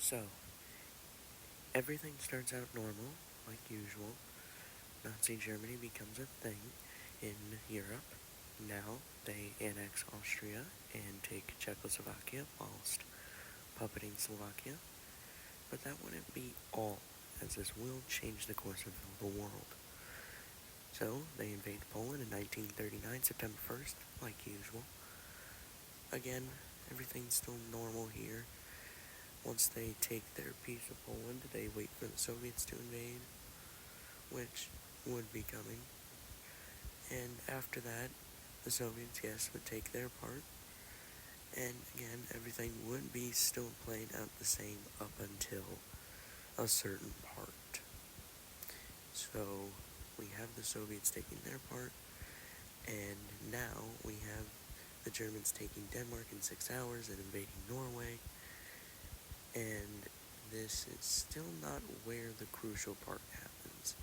So, everything starts out normal, like usual. Nazi Germany becomes a thing in Europe. Now they annex Austria and take Czechoslovakia whilst puppeting Slovakia. But that wouldn't be all, as this will change the course of the world. So they invade Poland in 1939, September 1st, like usual. Again, everything's still normal here. Once they take their piece of Poland, they wait for the Soviets to invade, which would be coming. And after that, the Soviets, yes, would take their part. And again, everything would be still played out the same up until a certain part. So we have the Soviets taking their part, and now we have the Germans taking Denmark in 6 hours and invading Norway. And this is still not where the crucial part happens.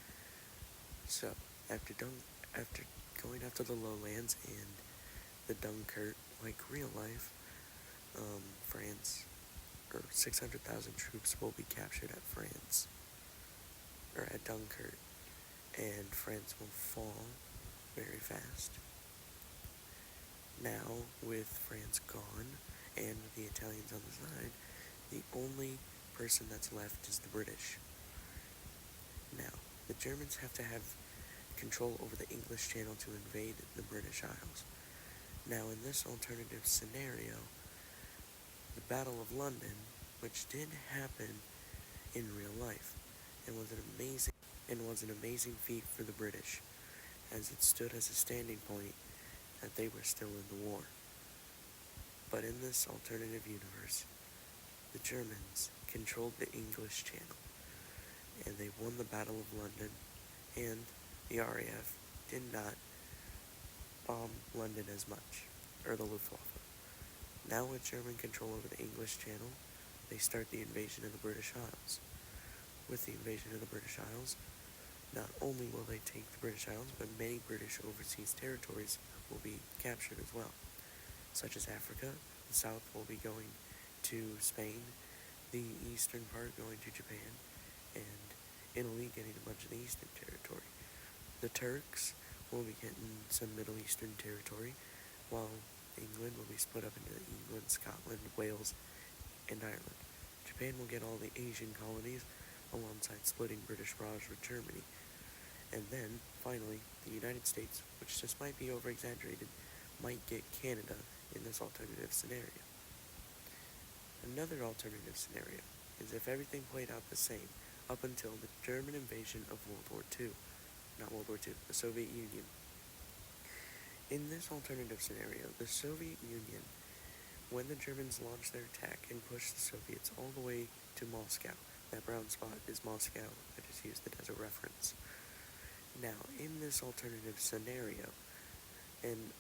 So, after going after the lowlands and the Dunkirk, like real life, France, or 600,000 troops will be captured at France, or at Dunkirk, and France will fall very fast. Now, with France gone, and the Italians on the side, the only person that's left is the British. Now, the Germans have to have control over the English Channel to invade the British Isles. Now, in this alternative scenario, the Battle of London, which did happen in real life, and was an amazing feat for the British, as it stood as a standing point that they were still in the war. But in this alternative universe, the Germans controlled the English Channel, and they won the Battle of London, and the RAF did not bomb London as much, or the Luftwaffe. Now with German control over the English Channel, they start the invasion of the British Isles. With the invasion of the British Isles, not only will they take the British Isles, but many British overseas territories will be captured as well, such as Africa. The south will be going to Spain, the eastern part going to Japan, and Italy getting a bunch of the eastern territory. The Turks will be getting some Middle Eastern territory, while England will be split up into England, Scotland, Wales, and Ireland. Japan will get all the Asian colonies, alongside splitting British Raj with Germany. And then, finally, the United States, which just might be over-exaggerated, might get Canada in this alternative scenario. Another alternative scenario is if everything played out the same up until the German invasion of the Soviet Union. In this alternative scenario, the Soviet Union, when the Germans launched their attack and pushed the Soviets all the way to Moscow, that brown spot is Moscow, I just used it as a reference. Now, in this alternative scenario, and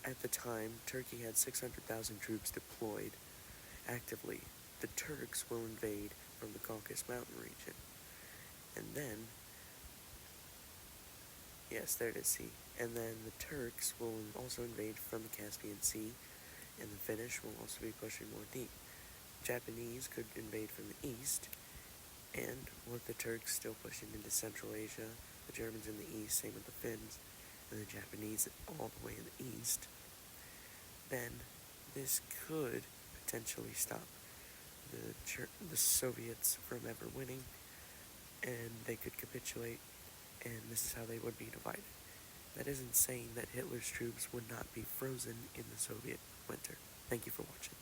at the time, Turkey had 600,000 troops deployed actively. The Turks will invade from the Caucasus Mountain region. And then, yes, there it is, see. And then the Turks will also invade from the Caspian Sea, and the Finnish will also be pushing more deep. Japanese could invade from the east, and with the Turks still pushing into Central Asia, the Germans in the east, same with the Finns, and the Japanese all the way in the east, then this could potentially stop the Soviets from ever winning, and they could capitulate, and this is how they would be divided. That isn't saying that Hitler's troops would not be frozen in the Soviet winter. Thank you for watching.